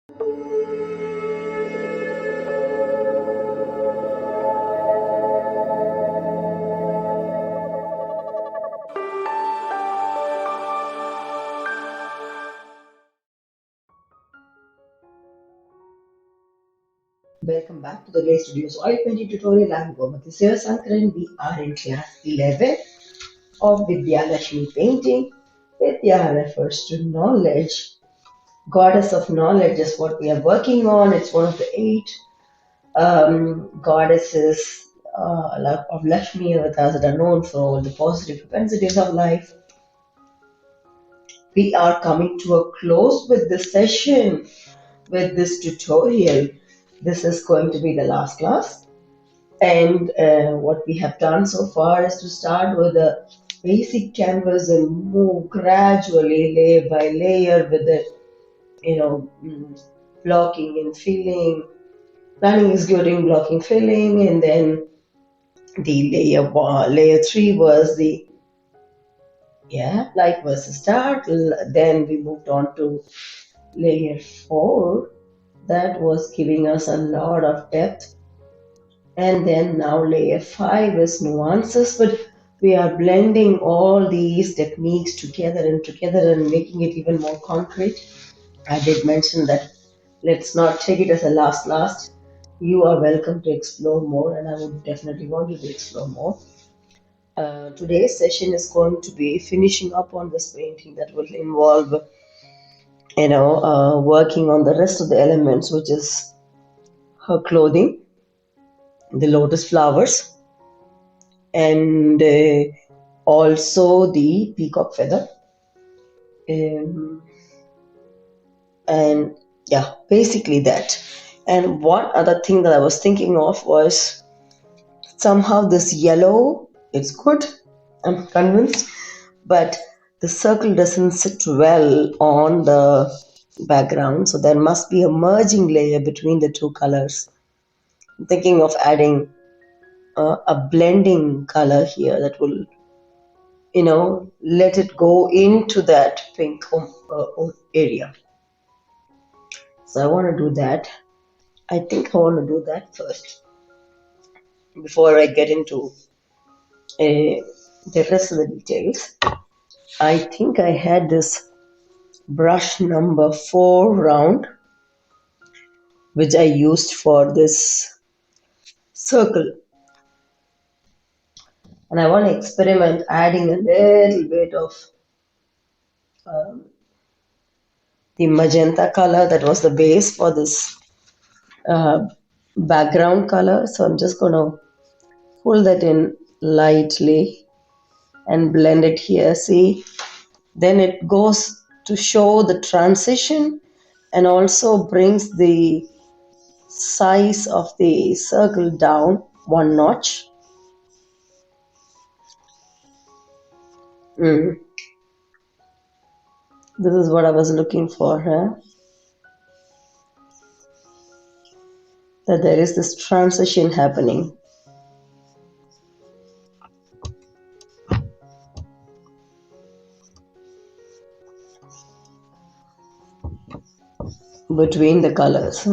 Welcome back to the GLAC Studios Oil Painting Tutorial. I'm Gomati Sivasankaran. We are in class 11 of Vidya Lakshmi painting. Vidya refers to knowledge. Goddess of knowledge is what we are working on. It's one of the eight goddesses of Lakshmi avatars that are known for all the positive propensities of life. We are coming to a close with this session, with this tutorial. This is going to be the last class. And what we have done so far is to start with a basic canvas and move gradually, layer by layer, with it, blocking and filling, planning, executing, blocking, filling, and then the layer three was the light versus dark. Then we moved on to layer four, that was giving us a lot of depth. And then now layer 5 is nuances, but we are blending all these techniques together and making it even more concrete. I did mention that let's not take it as a last. You are welcome to explore more, and I would definitely want you to explore more. Today's session is going to be finishing up on this painting that will involve, working on the rest of the elements, which is her clothing, the lotus flowers, and also the peacock feather. Um, and yeah, basically that. And one other thing that I was thinking of was somehow this yellow, it's good, I'm convinced, but the circle doesn't sit well on the background, so there must be a merging layer between the two colors. I'm thinking of adding a blending color here that will let it go into that pink area. So I want to do that. I think I want to do that first before I get into the rest of the details. I think I had this brush number 4 round, which I used for this circle. And I want to experiment adding a little bit of the magenta color that was the base for this background color. So I'm just going to pull that in lightly and blend it here. See, then it goes to show the transition and also brings the size of the circle down one notch. This is what I was looking for, that there is this transition happening. Between the colors.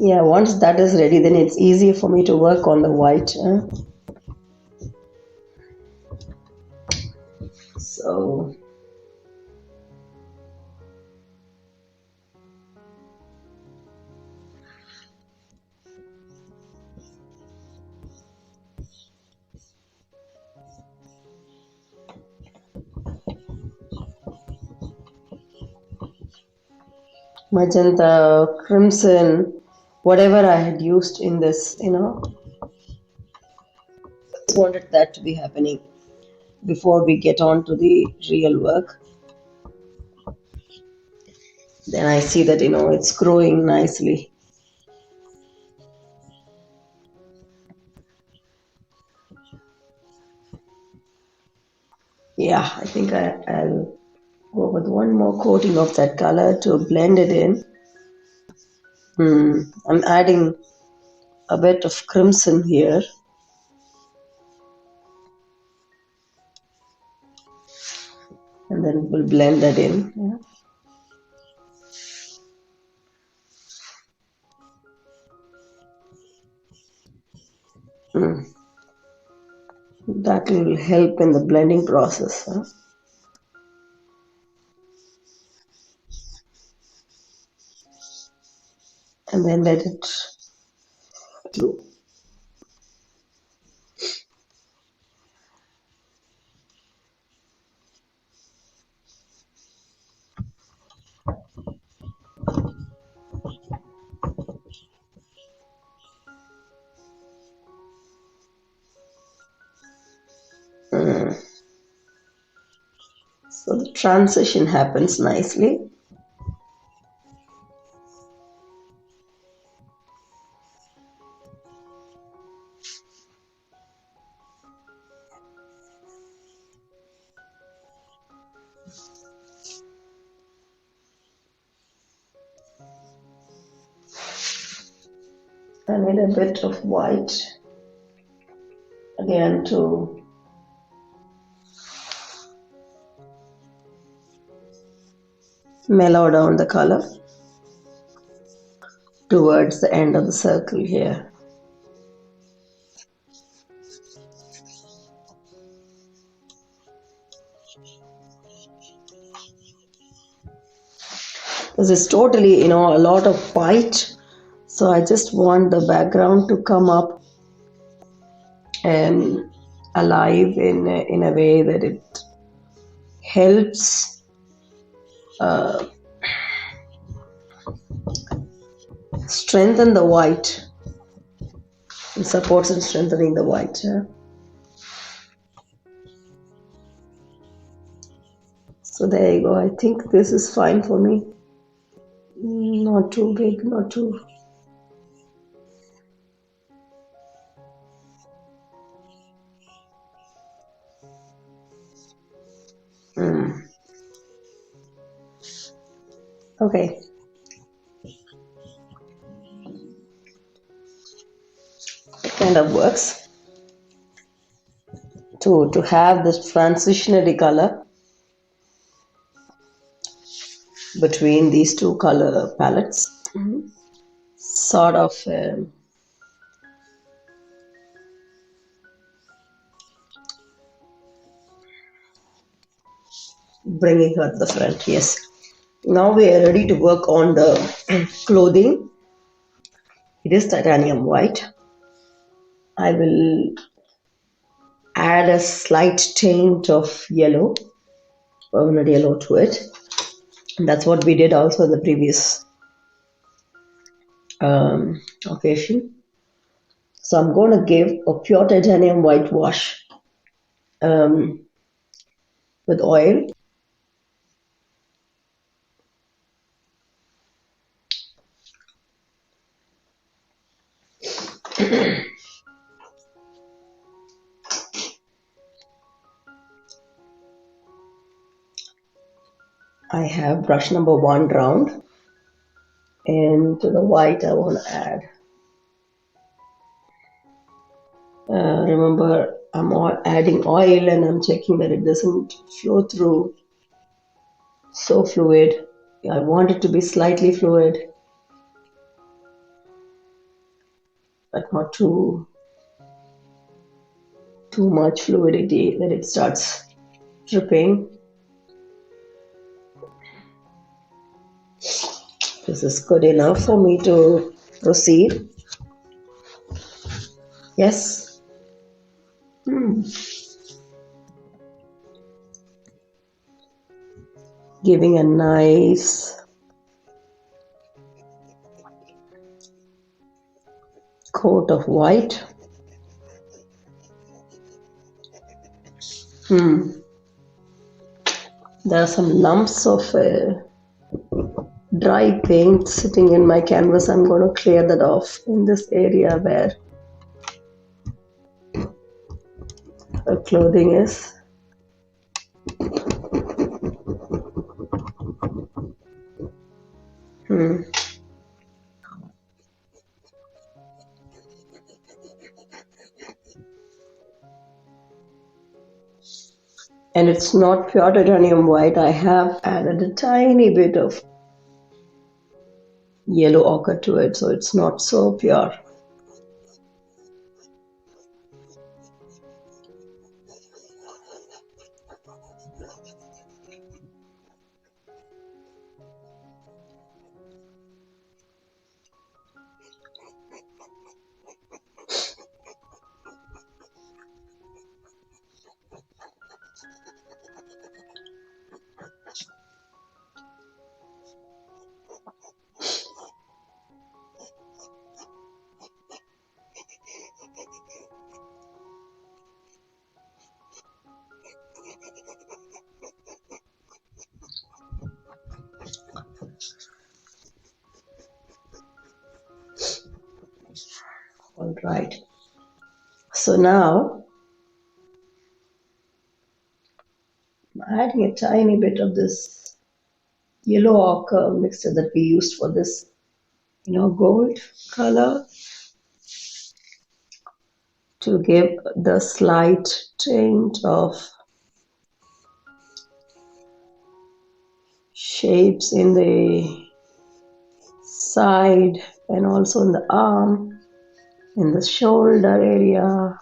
Yeah, once that is ready, then it's easier for me to work on the white. So magenta, crimson, whatever I had used in this, wanted that to be happening before we get on to the real work. Then I see that, it's growing nicely. Yeah, I think I'll go with one more coating of that color to blend it in. I'm adding a bit of crimson here. And then we'll blend that in. Yeah. That will help in the blending process. Huh? And then let it through. So the transition happens nicely. I need a bit of white again to mellow down the color towards the end of the circle here. This is totally, a lot of white. So I just want the background to come up and alive in a way that it helps strengthen the white. It supports in strengthening the white. Yeah? So there you go. I think this is fine for me. Not too big, not too. Okay. It kind of works to have this transitionary color between these two color palettes. Sort of bringing her to the front. Yes. Now we are ready to work on the clothing. It is titanium white. I will add a slight taint of yellow, permanent yellow to it. And that's what we did also in the previous occasion. So I'm going to give a pure titanium whitewash with oil. I have brush number 1 round, and to the white I want to add. Remember, I'm adding oil and I'm checking that it doesn't flow through so fluid. I want it to be slightly fluid, but not too much fluidity that it starts dripping. This is good enough for me to proceed. Yes. Giving a nice coat of white. There are some lumps of dry paint sitting in my canvas. I'm going to clear that off in this area where the clothing is. And it's not pure titanium white. I have added a tiny bit of yellow ochre to it, so it's not so pure. All right. So now I'm adding a tiny bit of this yellow ochre mixture that we used for this, gold color to give the slight change of shapes in the side and also in the arm, in the shoulder area.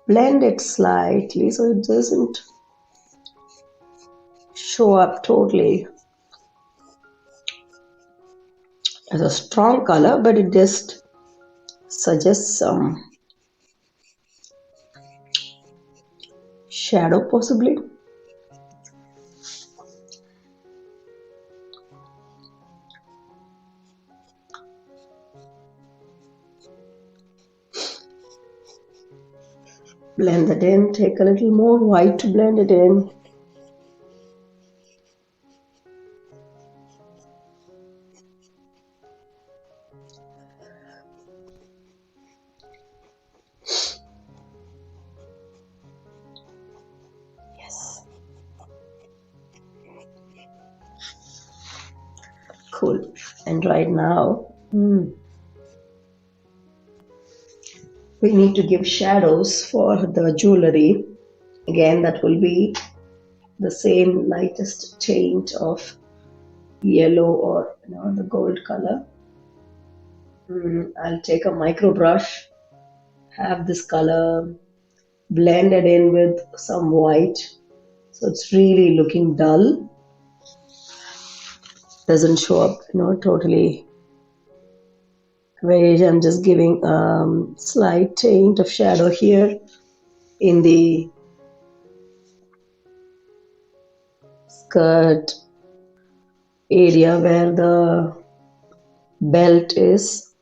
Blend it slightly so it doesn't show up totally as a strong color, but it just suggests some shadow possibly. Blend it in, take a little more white to blend it in. Yes. Cool. And right now, we need to give shadows for the jewelry. Again, that will be the same lightest tint of yellow or the gold color. I'll take a micro brush, have this color blended in with some white, so it's really looking dull. Doesn't show up, totally beige. I'm just giving slight tint of shadow here in the skirt area where the belt is.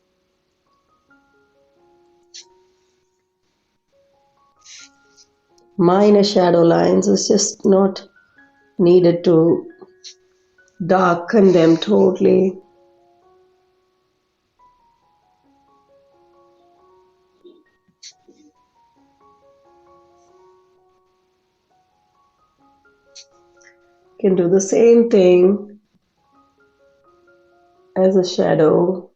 Minor shadow lines is just not needed to darken them totally. Can do the same thing as a shadow.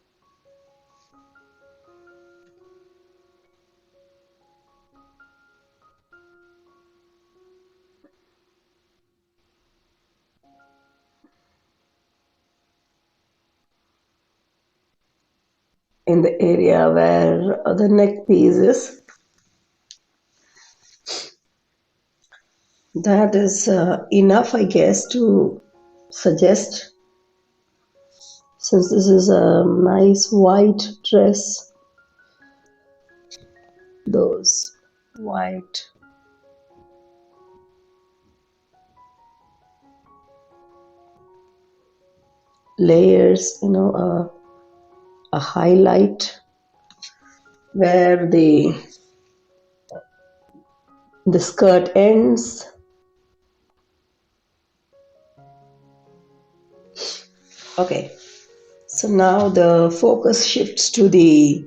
In the area where the neck piece is. That is enough, I guess, to suggest, since this is a nice white dress, those white layers, a highlight where the skirt ends. Okay, so now the focus shifts to the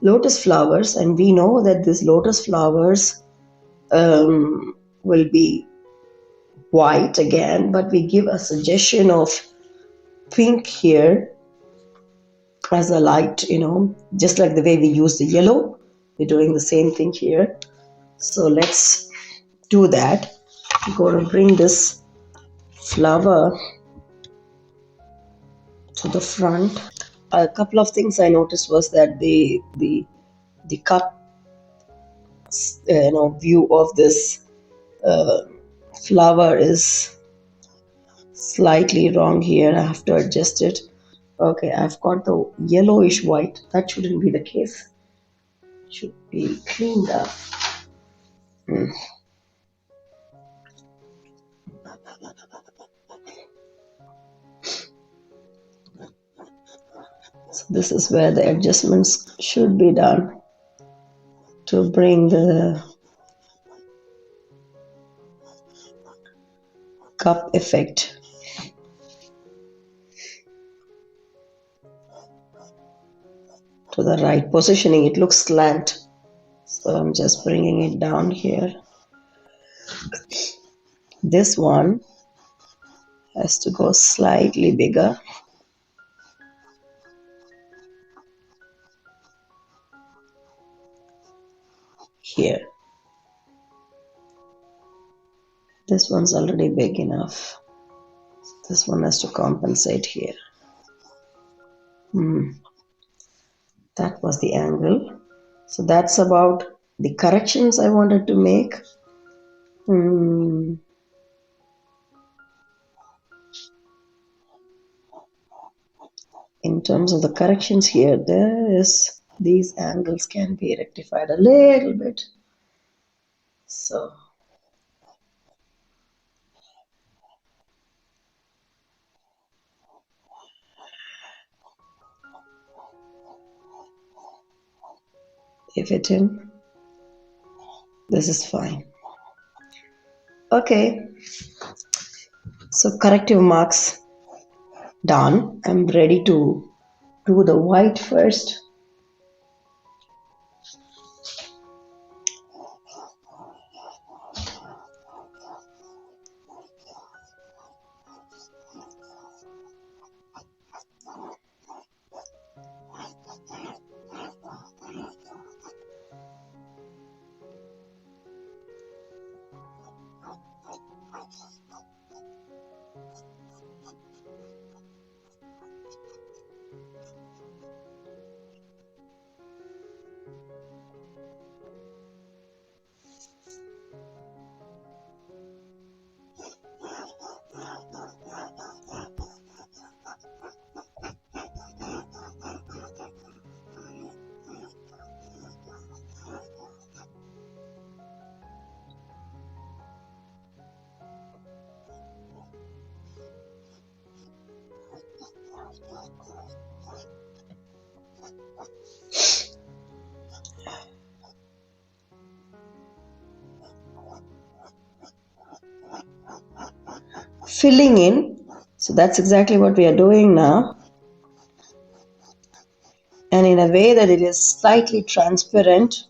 lotus flowers, and we know that these lotus flowers will be white again, but we give a suggestion of pink here as a light, just like the way we use the yellow. We're doing the same thing here. So let's do that. I'm going to bring this flower to the front. A couple of things I noticed was that the cup, view of this uh, flower is slightly wrong here. I have to adjust it. Okay, I've got the yellowish white. That shouldn't be the case. It should be cleaned up. Mm. So this is where the adjustments should be done to bring the cup effect to the right positioning. It looks slant, so I'm just bringing it down here. This one has to go slightly bigger here. This one's already big enough. This one has to compensate here. That was the angle. So that's about the corrections I wanted to make. In terms of the corrections here, these angles can be rectified a little bit. So if it in, this is fine. Okay, so corrective marks done. I'm ready to do the white first. Filling in. So that's exactly what we are doing now. And in a way that it is slightly transparent,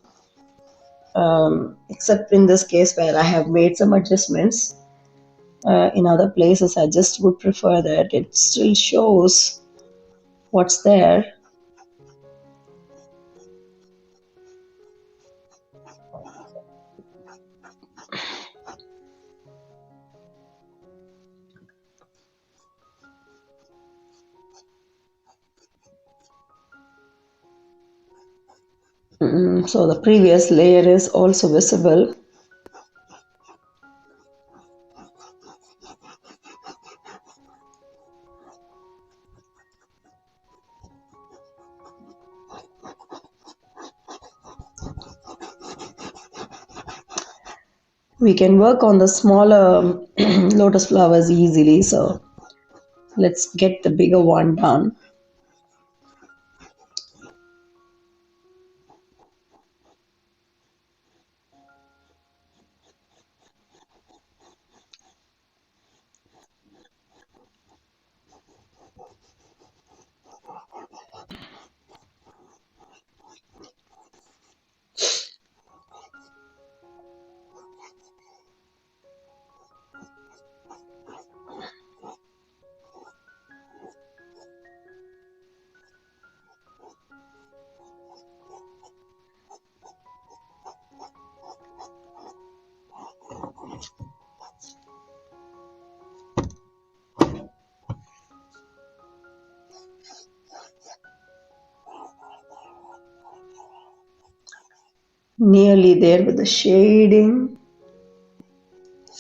except in this case where I have made some adjustments. In other places, I just would prefer that it still shows what's there. So the previous layer is also visible. We can work on the smaller lotus flowers easily, so let's get the bigger one done. Nearly there with the shading,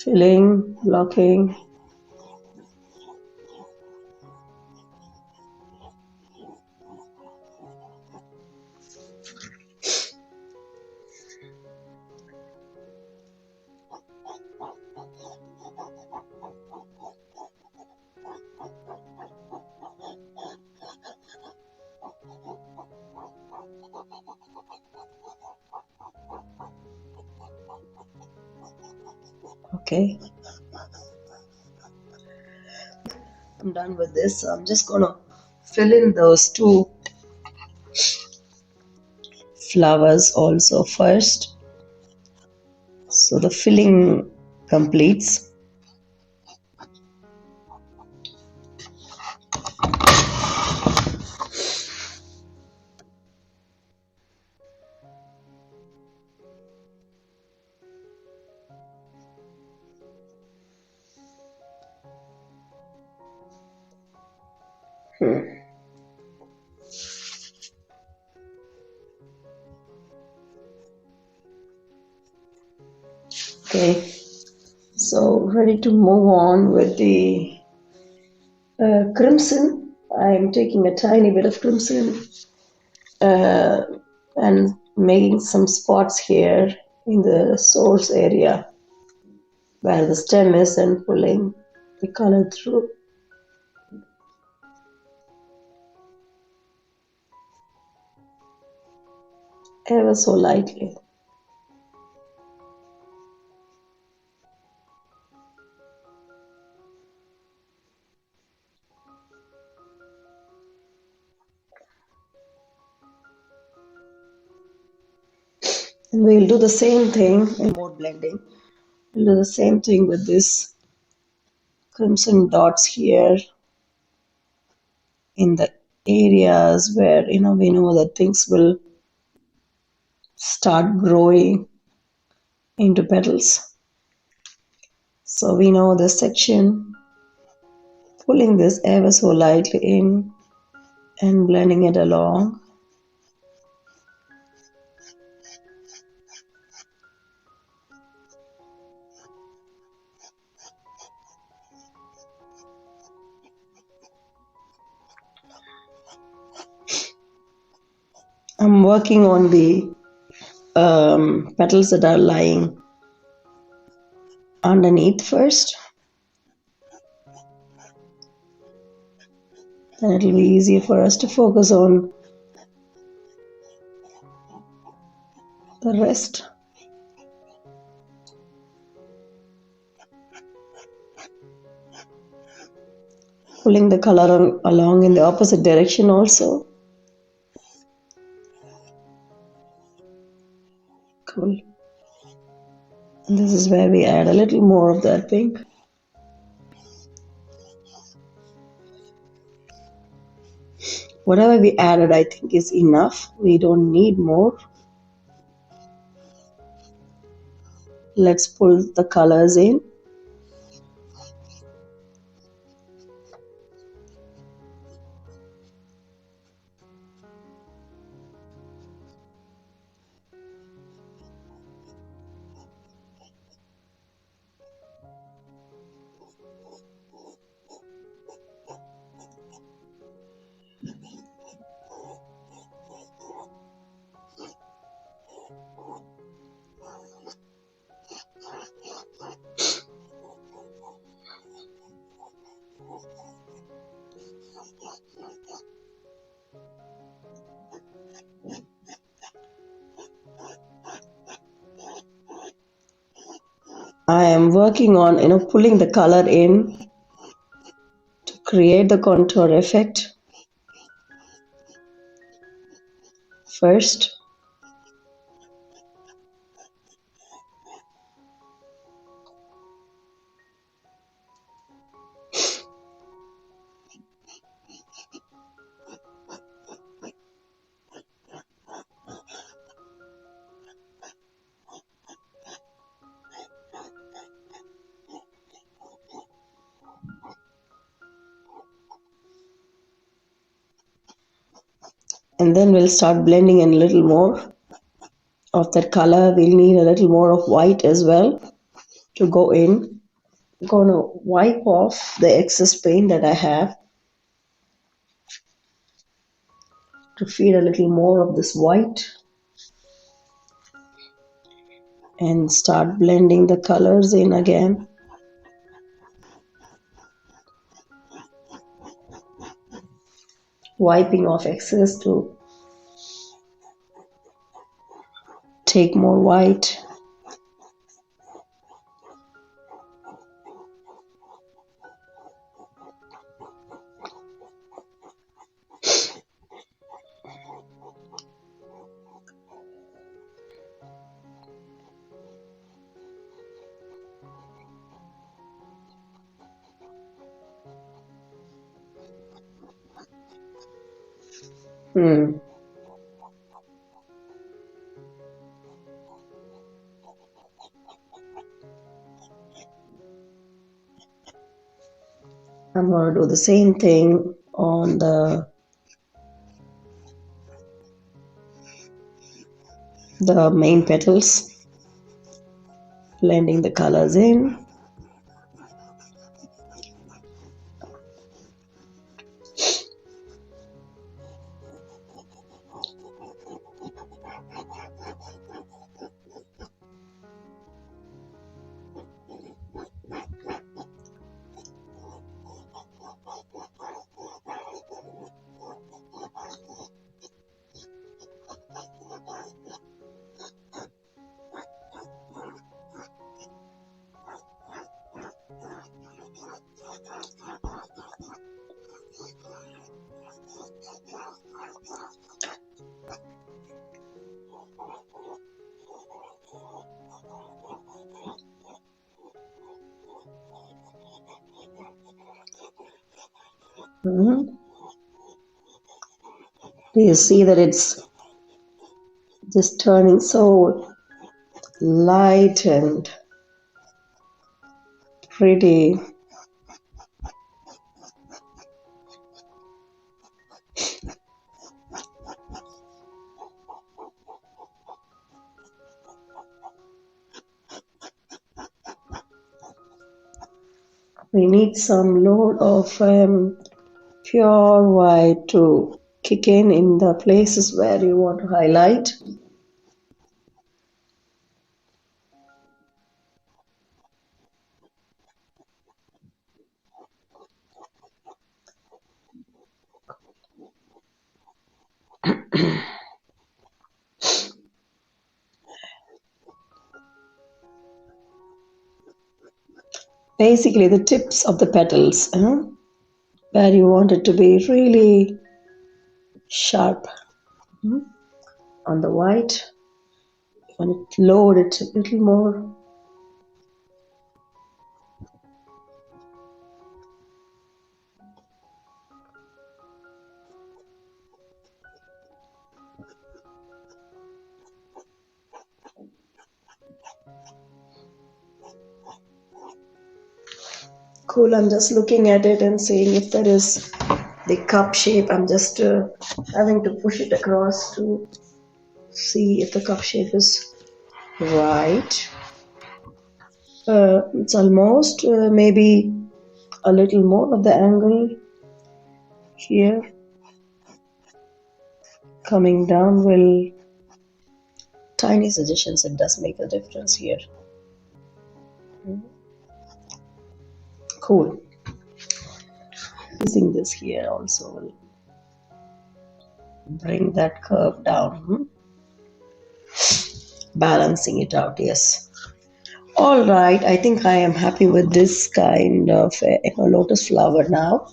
filling, blocking. Okay, I'm done with this. So I'm just gonna fill in those two flowers also first. So the filling completes. Hmm. Okay, so ready to move on with the crimson. I'm taking a tiny bit of crimson uh, and making some spots here in the source area where the stem is and pulling the color through ever so lightly. And we'll do the same thing in more blending. We'll do the same thing with this crimson dots here in the areas where we know that things will start growing into petals. So we know this section, pulling this ever so lightly in and blending it along. I'm working on the petals that are lying underneath first. Then it'll be easier for us to focus on the rest. Pulling the color along in the opposite direction also. Cool. And this is where we add a little more of that pink. Whatever we added, I think is enough. We don't need more. Let's pull the colors in. I am working on pulling the color in to create the contour effect first. And then we'll start blending in a little more of that color. We'll need a little more of white as well to go in. I'm gonna wipe off the excess paint that I have to feed a little more of this white and start blending the colors in again. Wiping off excess to take more white. Hmm. I'm going to do the same thing on the main petals, blending the colors in. Mhm. Do you see that it's just turning so light and pretty? We need some load of pure white to kick in the places where you want to highlight. Basically, the tips of the petals, where you want it to be really sharp. On the white, you want to load it a little more. Cool, I'm just looking at it and seeing if there is the cup shape. I'm just having to push it across to see if the cup shape is right. It's almost maybe a little more of the angle here. Coming down will, tiny suggestions, it does make a difference here. Cool. Using this here also will bring that curve down. Balancing it out, yes. All right, I think I am happy with this kind of lotus flower now.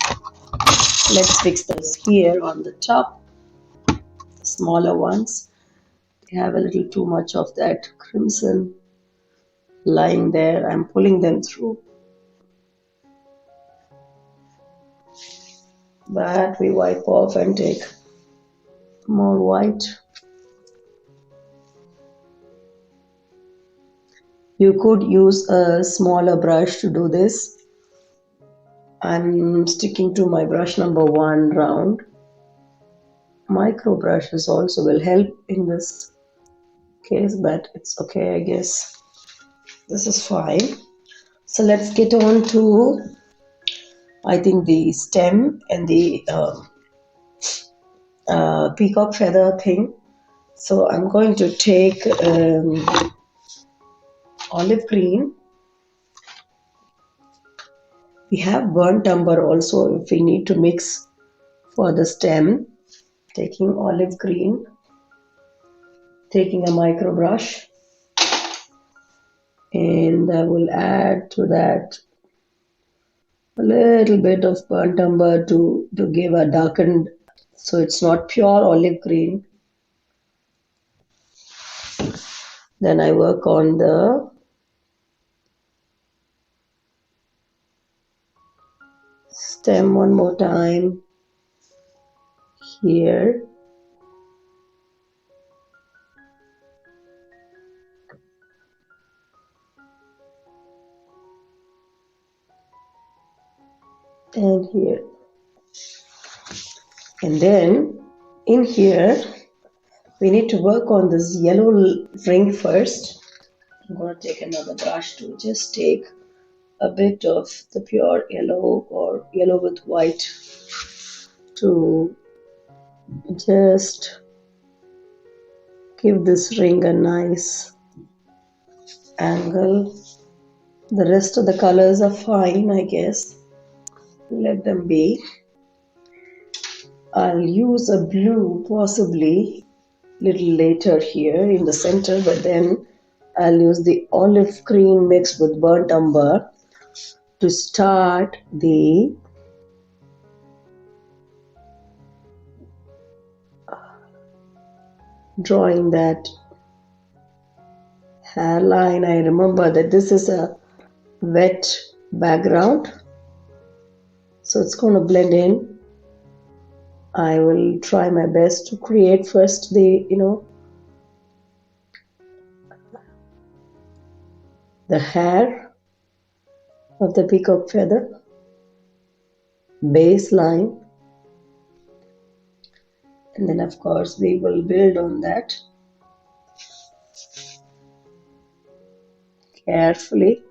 Let's fix this here on the top, the smaller ones. They have a little too much of that crimson lying there. I'm pulling them through. But we wipe off and take more white. You could use a smaller brush to do this. I'm sticking to my brush number 1 round. Micro brushes also will help in this. case, but it's okay, I guess. This is fine. So let's get on to, I think, the stem and the peacock feather thing. So I'm going to take olive green. We have burnt umber also if we need to mix for the stem. Taking olive green, taking a micro brush, and I will add to that a little bit of burnt umber to give a darkened, so it's not pure olive green. Then I work on the stem one more time here. And here. And then in here, we need to work on this yellow ring first. I'm going to take another brush to just take a bit of the pure yellow or yellow with white to just give this ring a nice angle. The rest of the colors are fine, I guess. Let them be. I'll use a blue possibly little later here in the center, but then I'll use the olive green mixed with burnt umber to start the drawing that hairline. I remember that this is a wet background, so it's going to blend in. I will try my best to create first the the hair of the peacock feather baseline, and then of course we will build on that carefully.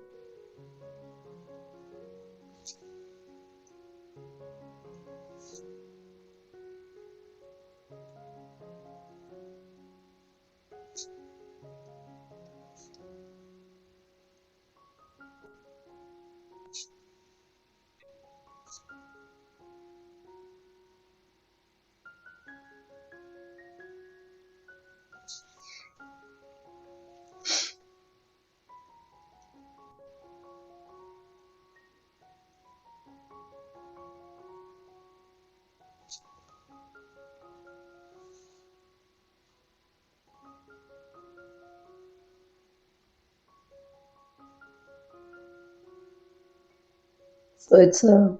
So it's a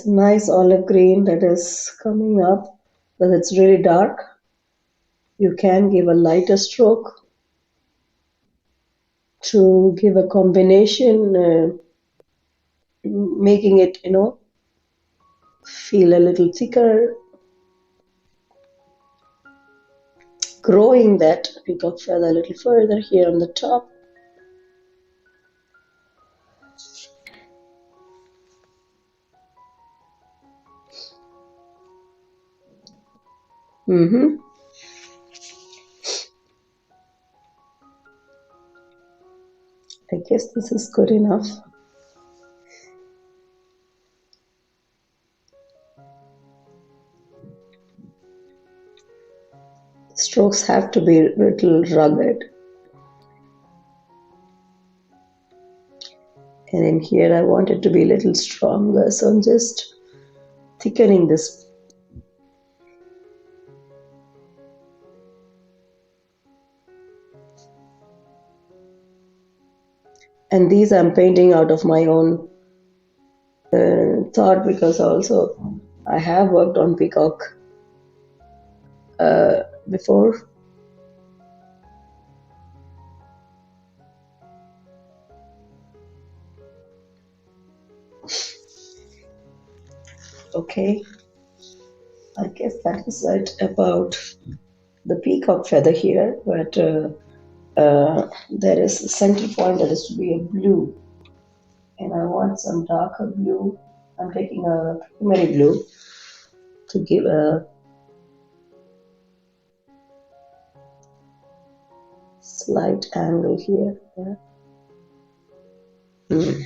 nice olive green that is coming up, but it's really dark. You can give a lighter stroke to give a combination, making it feel a little thicker, growing that peacock feather a little further here on the top. Mm-hmm. I guess this is good enough. Strokes have to be a little rugged. And in here I want it to be a little stronger, so I'm just thickening this. And these I'm painting out of my own thought, because also I have worked on peacock before. Okay, I guess that is it about the peacock feather here, but there is a center point that is to be a blue, and I want some darker blue. I'm taking a primary blue to give a slight angle here. Yeah. Mm,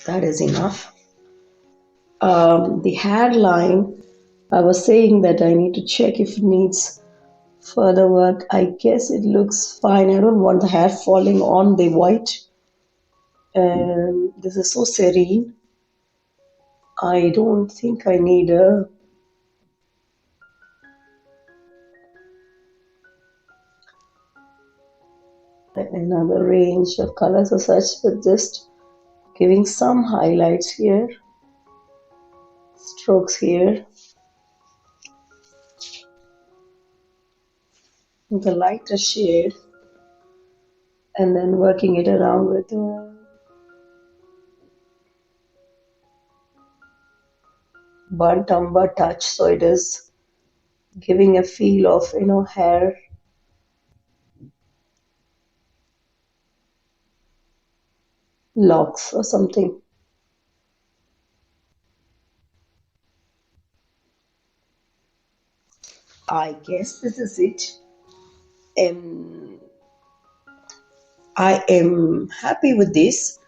that is enough. The hairline, I was saying that I need to check if it needs further work. I guess it looks fine. I don't want the hair falling on the white. And this is so serene. I don't think I need another range of colors or such, but just giving some highlights here, strokes here, the lighter shade, and then working it around with a burnt umber touch. So it is giving a feel of, hair locks or something. I guess this is it. Um, I am happy with this.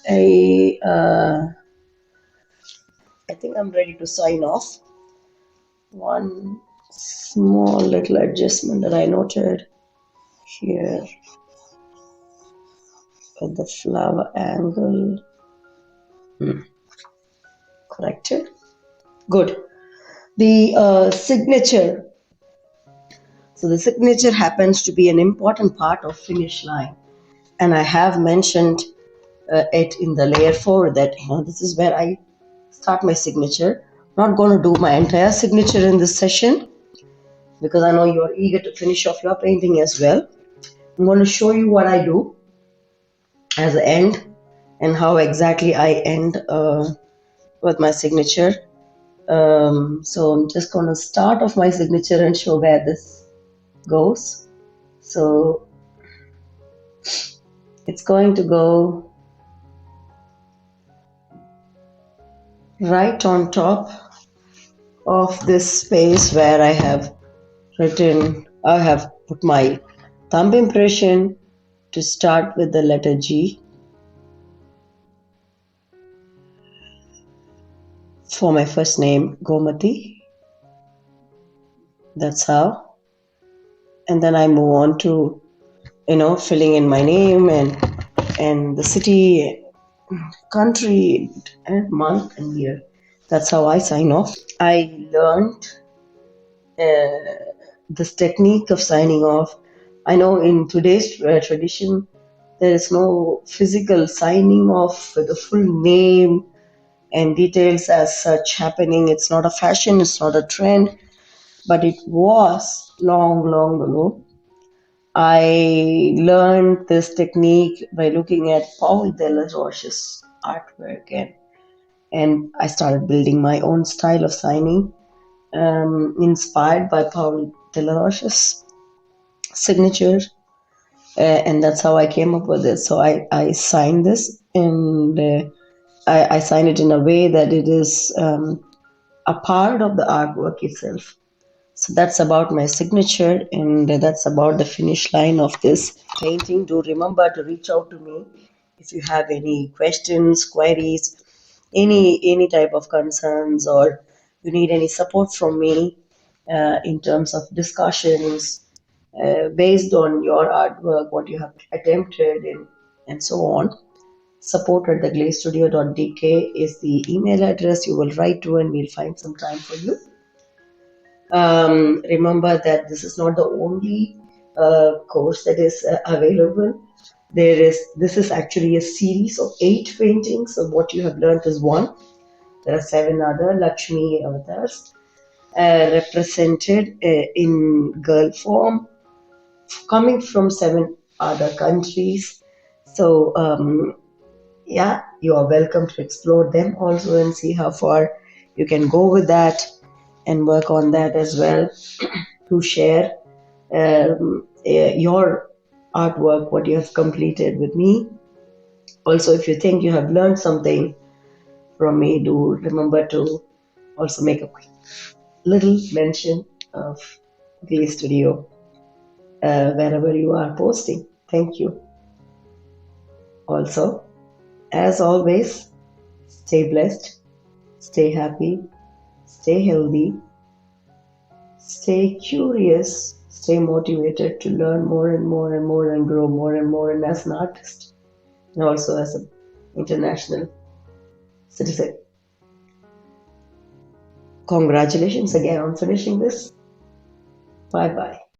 I think I'm ready to sign off. One small little adjustment that I noted here at the flower angle. Corrected. Good. The signature. So the signature happens to be an important part of finish line, and I have mentioned it in the layer 4 that this is where I start my signature. Not going to do my entire signature in this session because I know you are eager to finish off your painting as well. I'm going to show you what I do as an end and how exactly I end with my signature. So I'm just going to start off my signature and show where this goes. So it's going to go right on top of this space where I have put my thumb impression to start with the letter G for my first name, Gomati. That's how. And then I move on to, filling in my name and the city, country, and month and year. That's how I sign off. I learned this technique of signing off. I know in today's tradition, there is no physical signing off with the full name and details as such happening. It's not a fashion, it's not a trend, but it was long, long ago. I learned this technique by looking at Paul Delaroche's artwork, and I started building my own style of signing, inspired by Paul Delaroche's signature, and that's how I came up with it. So I signed this, and I sign it in a way that it is a part of the artwork itself. So that's about my signature, and that's about the finish line of this painting. Do remember to reach out to me if you have any questions, queries, any type of concerns, or you need any support from me in terms of discussions based on your artwork, what you have attempted, and so on. Support at theglazestudio.dk is the email address you will write to, and we'll find some time for you. Remember that this is not the only course that is available. This is actually a series of 8 paintings. So what you have learned is one. There are 7 other Lakshmi avatars represented in girl form, coming from 7 other countries. So yeah, you are welcome to explore them also and see how far You can go with that and work on that as well to share your artwork, what you have completed with me. Also, if you think you have learned something from me, do remember to also make a quick little mention of the studio wherever you are posting. Thank you. Also, as always, stay blessed, stay happy, stay healthy, stay curious, stay motivated to learn more and more and more and grow more and more, and as an artist and also as an international citizen. Congratulations again on finishing this. Bye bye.